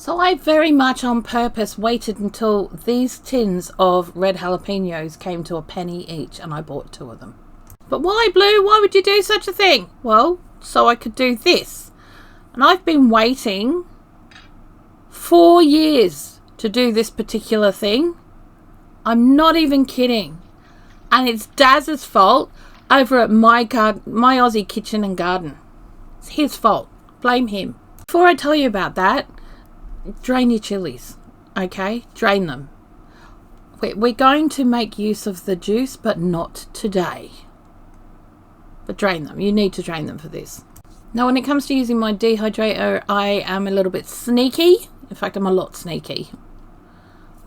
So I very much on purpose waited until these tins of red jalapenos came to a penny each, and I bought 2 of them. But why, Blue? Why would you do such a thing? Well, so I could do this. And I've been waiting 4 years to do this particular thing. I'm not even kidding. And it's Daz's fault over at my Aussie Kitchen and Garden. It's his fault. Blame him. Before I tell you about that, drain your chillies, okay? Drain them. We're going to make use of the juice, but not today. But drain them. You need to drain them for this. Now, when it comes to using my dehydrator, I am a little bit sneaky. In fact, I'm a lot sneaky.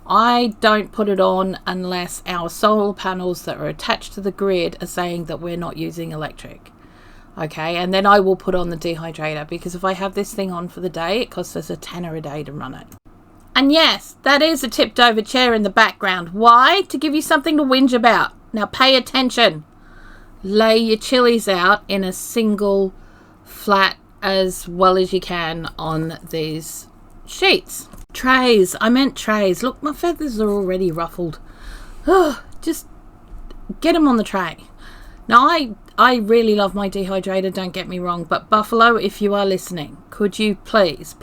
I don't put it on unless our solar panels that are attached to the grid are saying that we're not using electric. Okay, and then I will put on the dehydrator, because if I have this thing on for the day, it costs us $10 a day to run it. And yes, that is a tipped over chair in the background. Why? To give you something to whinge about. Now pay attention. Lay your chillies out in a single flat as well as you can on these sheets. Trays. I meant trays. Look, my feathers are already ruffled. Just get them on the tray. Now, I really love my dehydrator, don't get me wrong, but Buffalo, if you are listening, could you please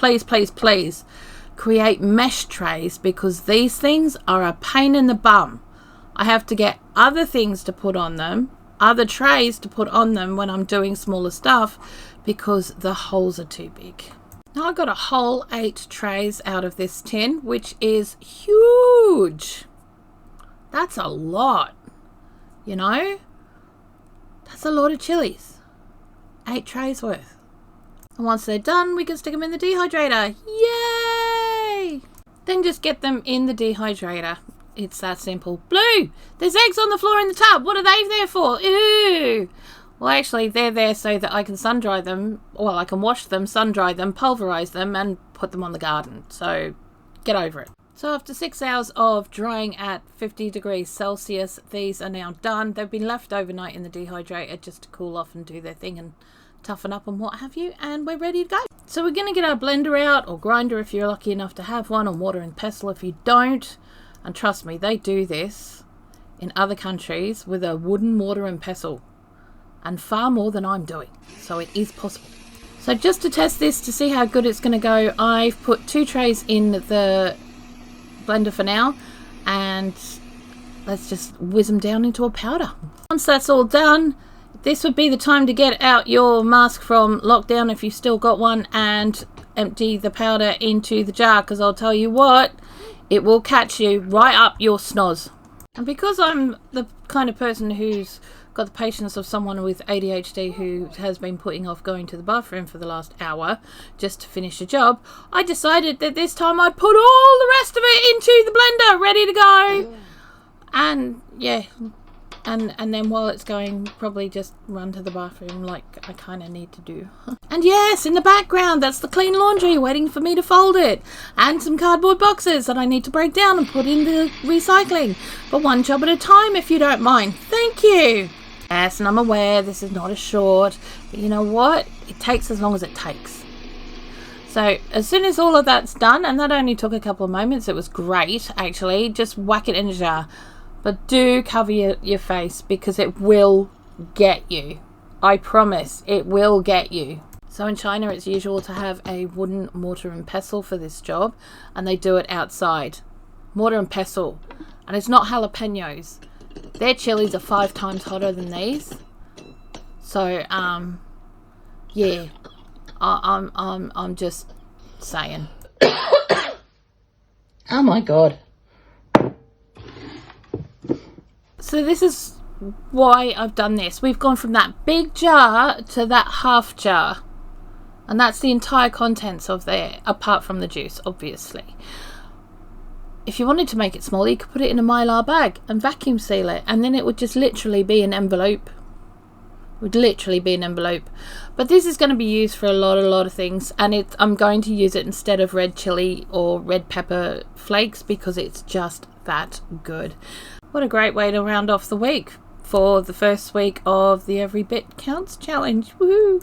create mesh trays, because these things are a pain in the bum. I have to get other things to put on them, other trays to put on them when I'm doing smaller stuff, because the holes are too big. Now I got a whole 8 trays out of this tin, which is huge. That's a lot, you know? That's a lot of chillies. 8 trays worth. And once they're done, we can stick them in the dehydrator. Yay! Then just get them in the dehydrator. It's that simple. Blue! There's eggs on the floor in the tub. What are they there for? Ew! Well, actually, they're there so that I can sun dry them. Well, I can wash them, sun dry them, pulverize them, and put them on the garden. So, get over it. So after 6 hours of drying at 50 degrees Celsius, these are now done. They've been left overnight in the dehydrator just to cool off and do their thing and toughen up and what have you, and we're ready to go. So we're going to get our blender out, or grinder if you're lucky enough to have one, or mortar and pestle if you don't. And trust me, they do this in other countries with a wooden mortar and pestle, and far more than I'm doing. So it is possible. So just to test this, to see how good it's going to go, I've put 2 trays in the blender for now, and let's just whiz them down into a powder. Once that's all done, this would be the time to get out your mask from lockdown if you've still got one, and empty the powder into the jar, because I'll tell you what, it will catch you right up your snoz. And because I'm the kind of person who's got the patience of someone with ADHD who has been putting off going to the bathroom for the last hour just to finish a job, I decided that this time I'd put all the rest of it into the blender, ready to go. And yeah, and then while it's going, probably just run to the bathroom like I kind of need to do. And yes, in the background, that's the clean laundry waiting for me to fold it, and some cardboard boxes that I need to break down and put in the recycling. But one job at a time, if you don't mind. Thank you. Yes, and I'm aware this is not a short, but you know what? It takes as long as it takes. So as soon as all of that's done, and that only took a couple of moments, it was great actually, just whack it in a jar. But do cover your face, because it will get you. I promise, it will get you. So in China, it's usual to have a wooden mortar and pestle for this job, and they do it outside. Mortar and pestle. And it's not jalapenos. Their chilies are 5 times hotter than these. So, yeah. I'm just saying. Oh my God. So this is why I've done this. We've gone from that big jar to that half jar. And that's the entire contents of there, apart from the juice, obviously. If you wanted to make it smaller, you could put it in a Mylar bag and vacuum seal it, and then it would just literally be an envelope. It would literally be an envelope. But this is going to be used for a lot of things, and I'm going to use it instead of red chili or red pepper flakes, because it's just that good. What a great way to round off the week for the first week of the Every Bit Counts challenge. Woohoo!